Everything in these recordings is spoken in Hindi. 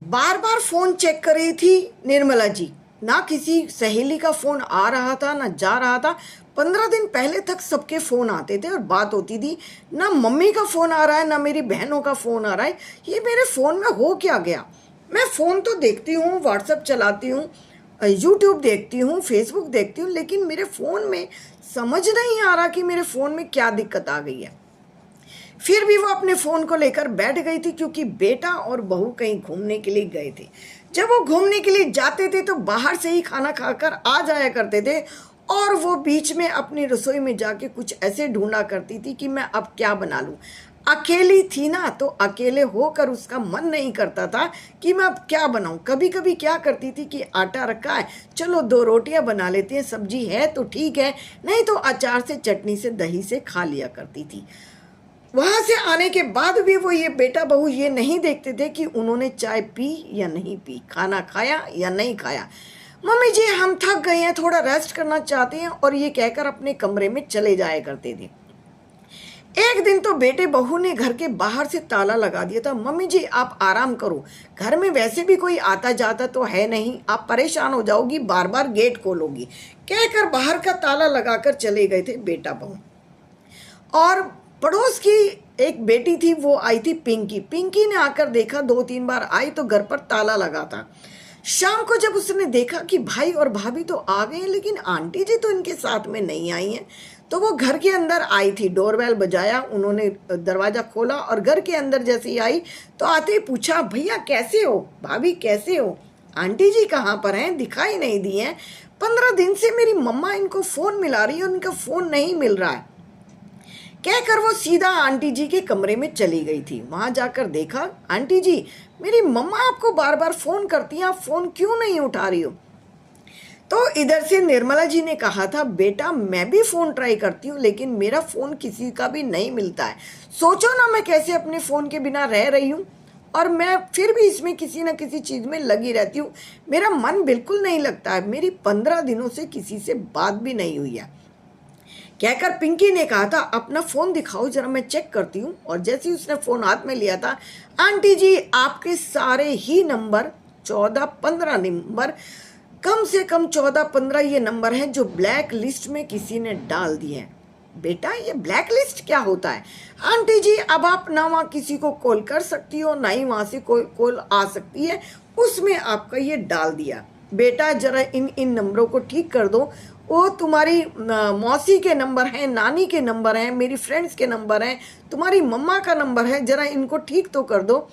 बार बार फ़ोन चेक कर रही थी निर्मला जी। ना किसी सहेली का फ़ोन आ रहा था ना जा रहा था। 15 दिन पहले तक सबके फ़ोन आते थे और बात होती थी। ना मम्मी का फ़ोन आ रहा है ना मेरी बहनों का फ़ोन आ रहा है। ये मेरे फ़ोन में हो क्या गया? मैं फ़ोन तो देखती हूँ, व्हाट्सएप चलाती हूँ, यूट्यूब देखती हूँ, फेसबुक देखती हूँ, लेकिन मेरे फ़ोन में समझ नहीं आ रहा कि मेरे फ़ोन में क्या दिक्कत आ गई है। फिर भी वो अपने फ़ोन को लेकर बैठ गई थी, क्योंकि बेटा और बहू कहीं घूमने के लिए गए थे। जब वो घूमने के लिए जाते थे तो बाहर से ही खाना खाकर आ जाया करते थे, और वो बीच में अपनी रसोई में जाके कुछ ऐसे ढूंढा करती थी कि मैं अब क्या बना लूँ। अकेली थी ना, तो अकेले होकर उसका मन नहीं करता था कि मैं अब क्या बनाऊं। कभी कभी क्या करती थी कि आटा रखा है, चलो 2 रोटियां बना लेते हैं, सब्जी है तो ठीक है, नहीं तो अचार से, चटनी से, दही से खा लिया करती थी। वहां से आने के बाद भी वो ये बेटा बहू ये नहीं देखते थे कि उन्होंने चाय पी या नहीं पी, खाना खाया या नहीं खाया। मम्मी जी हम थक गए हैं, थोड़ा रेस्ट करना चाहते हैं, और ये कहकर अपने कमरे में चले जाया करते थे। एक दिन तो बेटे बहू ने घर के बाहर से ताला लगा दिया था। मम्मी जी आप आराम करो, घर में वैसे भी कोई आता जाता तो है नहीं, आप परेशान हो जाओगी, बार बार गेट खोलोगी, कहकर बाहर का ताला लगाकर चले गए थे बेटा बहू। और पड़ोस की एक बेटी थी, वो आई थी पिंकी। पिंकी ने आकर देखा, 2-3 बार आई तो घर पर ताला लगा था। शाम को जब उसने देखा कि भाई और भाभी तो आ गए हैं, लेकिन आंटी जी तो इनके साथ में नहीं आई हैं, तो वो घर के अंदर आई थी। डोरबेल बजाया, उन्होंने दरवाज़ा खोला और घर के अंदर जैसे ही आई तो आते ही पूछा, भैया कैसे हो, भाभी कैसे हो, आंटी जी कहाँ पर हैं, दिखाई नहीं दी हैं। 15 दिन से मेरी मम्मा इनको फ़ोन मिला रही है, उनका फ़ोन नहीं मिल रहा है, कहकर वो सीधा आंटी जी के कमरे में चली गई थी। वहां जाकर देखा, आंटी जी मेरी मम्मा आपको बार बार फ़ोन करती हैं, आप फ़ोन क्यों नहीं उठा रही हो? तो इधर से निर्मला जी ने कहा था, बेटा मैं भी फ़ोन ट्राई करती हूँ, लेकिन मेरा फ़ोन किसी का भी नहीं मिलता है। सोचो ना मैं कैसे अपने फ़ोन के बिना रह रही हूँ, और मैं फिर भी इसमें किसी न किसी चीज़ में लगी रहती हूँ। मेरा मन बिल्कुल नहीं लगता है, मेरी 15 दिनों से किसी से बात भी नहीं हुई है, कहकर पिंकी ने कहा था, अपना फ़ोन दिखाओ जरा, मैं चेक करती हूँ। और जैसे ही उसने फ़ोन हाथ में लिया था, आंटी जी आपके सारे ही नंबर, 14-15 नंबर, कम से कम 14-15 ये नंबर हैं जो ब्लैक लिस्ट में किसी ने डाल दिए हैं। बेटा ये ब्लैक लिस्ट क्या होता है? आंटी जी अब आप ना वहाँ किसी को कॉल कर सकती हो, ना ही वहाँ से कोई कॉल आ सकती है, उसमें आपका ये डाल दिया। बेटा जरा इन इन नंबरों को ठीक कर दो, वो तुम्हारी मौसी के नंबर हैं, नानी के नंबर हैं, मेरी फ्रेंड्स के नंबर हैं, तुम्हारी मम्मा का नंबर है, जरा इनको ठीक तो कर दो।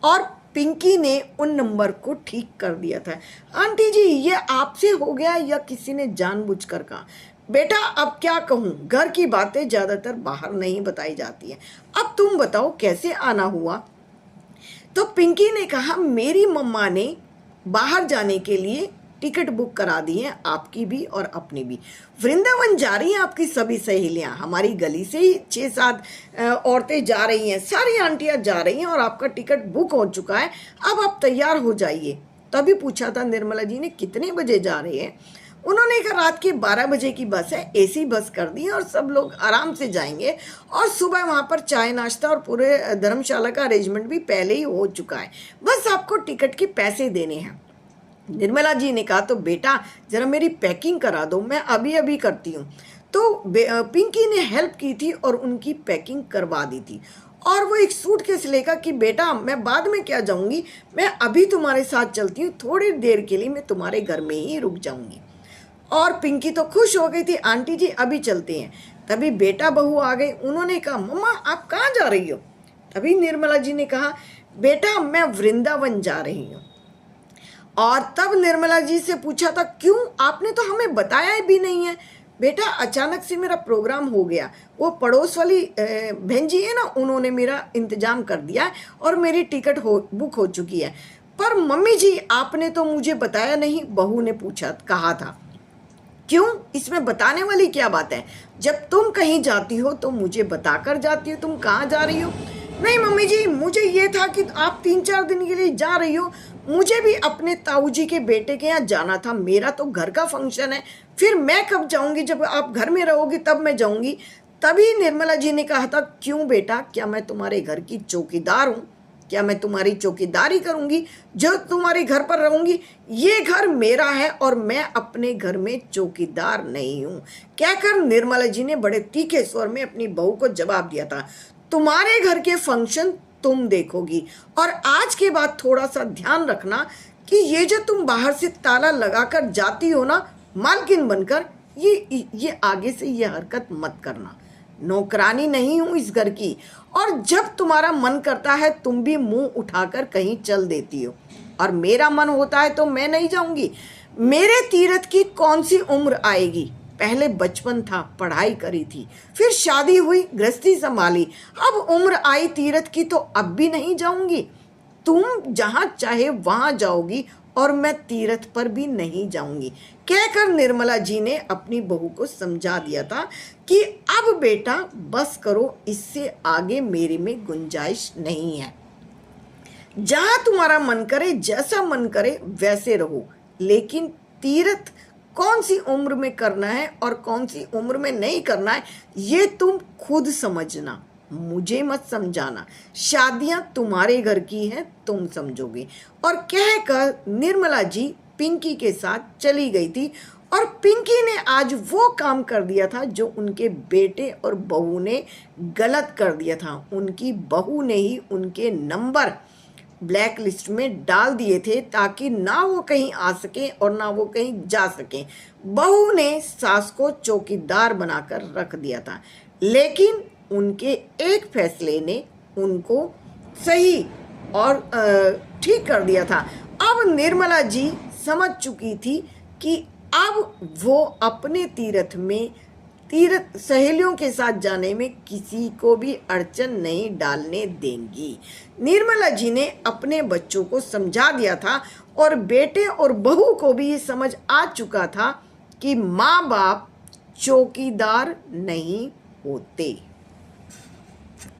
और पिंकी ने उन नंबर को ठीक कर दिया था। आंटी जी ये आपसे हो गया या किसी ने जानबूझकर कहा? बेटा अब क्या कहूँ, घर की बातें ज़्यादातर बाहर नहीं बताई जाती हैं, अब तुम बताओ कैसे आना हुआ? तो पिंकी ने कहा, मेरी मम्मा ने बाहर जाने के लिए टिकट बुक करा दी है, आपकी भी और अपनी भी। वृंदावन जा रही हैं आपकी सभी सहेलियां, हमारी गली से ही 6-7 औरतें जा रही हैं, सारी आंटियां जा रही हैं, और आपका टिकट बुक हो चुका है, अब आप तैयार हो जाइए। तभी पूछा था निर्मला जी ने, कितने बजे जा रहे हैं? उन्होंने कहा रात के 12 बजे की बस है, एसी बस कर दी है, और सब लोग आराम से जाएंगे, और सुबह वहाँ पर चाय नाश्ता और पूरे धर्मशाला का अरेंजमेंट भी पहले ही हो चुका है, बस आपको टिकट के पैसे देने हैं। निर्मला जी ने कहा, तो बेटा जरा मेरी पैकिंग करा दो, मैं अभी अभी करती हूँ। तो पिंकी ने हेल्प की थी और उनकी पैकिंग करवा दी थी, और वो एक सूटकेस लेकर कि बेटा मैं बाद में क्या जाऊँगी, मैं अभी तुम्हारे साथ चलती हूँ, थोड़ी देर के लिए मैं तुम्हारे घर में ही रुक जाऊँगी। और पिंकी तो खुश हो गई थी, आंटी जी अभी चलते हैं। तभी बेटा बहू आ गए, उन्होंने कहा, मम्मा आप कहाँ जा रही हो? तभी निर्मला जी ने कहा, बेटा मैं वृंदावन जा रही हूँ। और तब निर्मला जी से पूछा था, क्यों, आपने तो हमें बताया भी नहीं है? बेटा अचानक से मेरा प्रोग्राम हो गया, वो पड़ोस वाली बहन जी है ना, उन्होंने मेरा इंतजाम कर दिया है और मेरी टिकट बुक हो चुकी है। पर मम्मी जी आपने तो मुझे बताया नहीं, बहू ने पूछा, कहा था। क्यों, इसमें बताने वाली क्या बात है? जब तुम कहीं जाती हो तो मुझे बताकर जाती हो, तुम कहाँ जा रही हो? नहीं मम्मी जी, मुझे ये था कि आप 3-4 दिन के लिए जा रही हो, मुझे भी अपने ताऊ जी के बेटे के यहाँ जाना था, मेरा तो घर का फंक्शन है, फिर मैं कब जाऊँगी, जब आप घर में रहोगी तब मैं जाऊँगी। तभी निर्मला जी ने कहा था, क्यों बेटा, क्या मैं तुम्हारे घर की चौकीदार हूँ? क्या मैं तुम्हारी चौकीदारी करूंगी जो तुम्हारे घर पर रहूंगी? ये घर मेरा है और मैं अपने घर में चौकीदार नहीं हूं, कहकर निर्मला जी ने बड़े तीखे स्वर में अपनी बहू को जवाब दिया था। तुम्हारे घर के फंक्शन तुम देखोगी, और आज के बाद थोड़ा सा ध्यान रखना कि ये जो तुम बाहर से ताला लगाकर जाती हो ना मालकिन बनकर, ये आगे से ये हरकत मत करना। नौकरानी नहीं हूं इस घर की, और जब तुम्हारा मन करता है तुम भी मुंह उठाकर कहीं चल देती हो, और मेरा मन होता है तो मैं नहीं जाऊंगी। मेरे तीरथ की कौन सी उम्र आएगी? पहले बचपन था, पढ़ाई करी थी, फिर शादी हुई, गृहस्थी संभाली, अब उम्र आई तीरथ की, तो अब भी नहीं जाऊंगी। तुम जहां चाहे वहां जाओगी और मैं तीरथ पर भी नहीं जाऊंगी, कहकर निर्मला जी ने अपनी बहू को समझा दिया था कि अब बेटा बस करो, इससे आगे मेरे में गुंजाइश नहीं है। जहां तुम्हारा मन करे, जैसा मन करे वैसे रहो, लेकिन तीरथ कौन सी उम्र में करना है और कौन सी उम्र में नहीं करना है ये तुम खुद समझना, मुझे मत समझाना। शादियां तुम्हारे घर की हैं, तुम समझोगे। और कहकर निर्मला जी पिंकी के साथ चली गई थी, और पिंकी ने आज वो काम कर दिया था जो उनके बेटे और बहू ने गलत कर दिया था। उनकी बहू ने ही उनके नंबर ब्लैक लिस्ट में डाल दिए थे ताकि ना वो कहीं आ सके और ना वो कहीं जा सके। बहू ने सास को चौकीदार बनाकर रख दिया था, लेकिन उनके एक फैसले ने उनको सही और ठीक कर दिया था। अब निर्मला जी समझ चुकी थी कि अब वो अपने तीर्थ सहेलियों के साथ जाने में किसी को भी अड़चन नहीं डालने देंगी। निर्मला जी ने अपने बच्चों को समझा दिया था, और बेटे और बहू को भी ये समझ आ चुका था कि माँ बाप चौकीदार नहीं होते।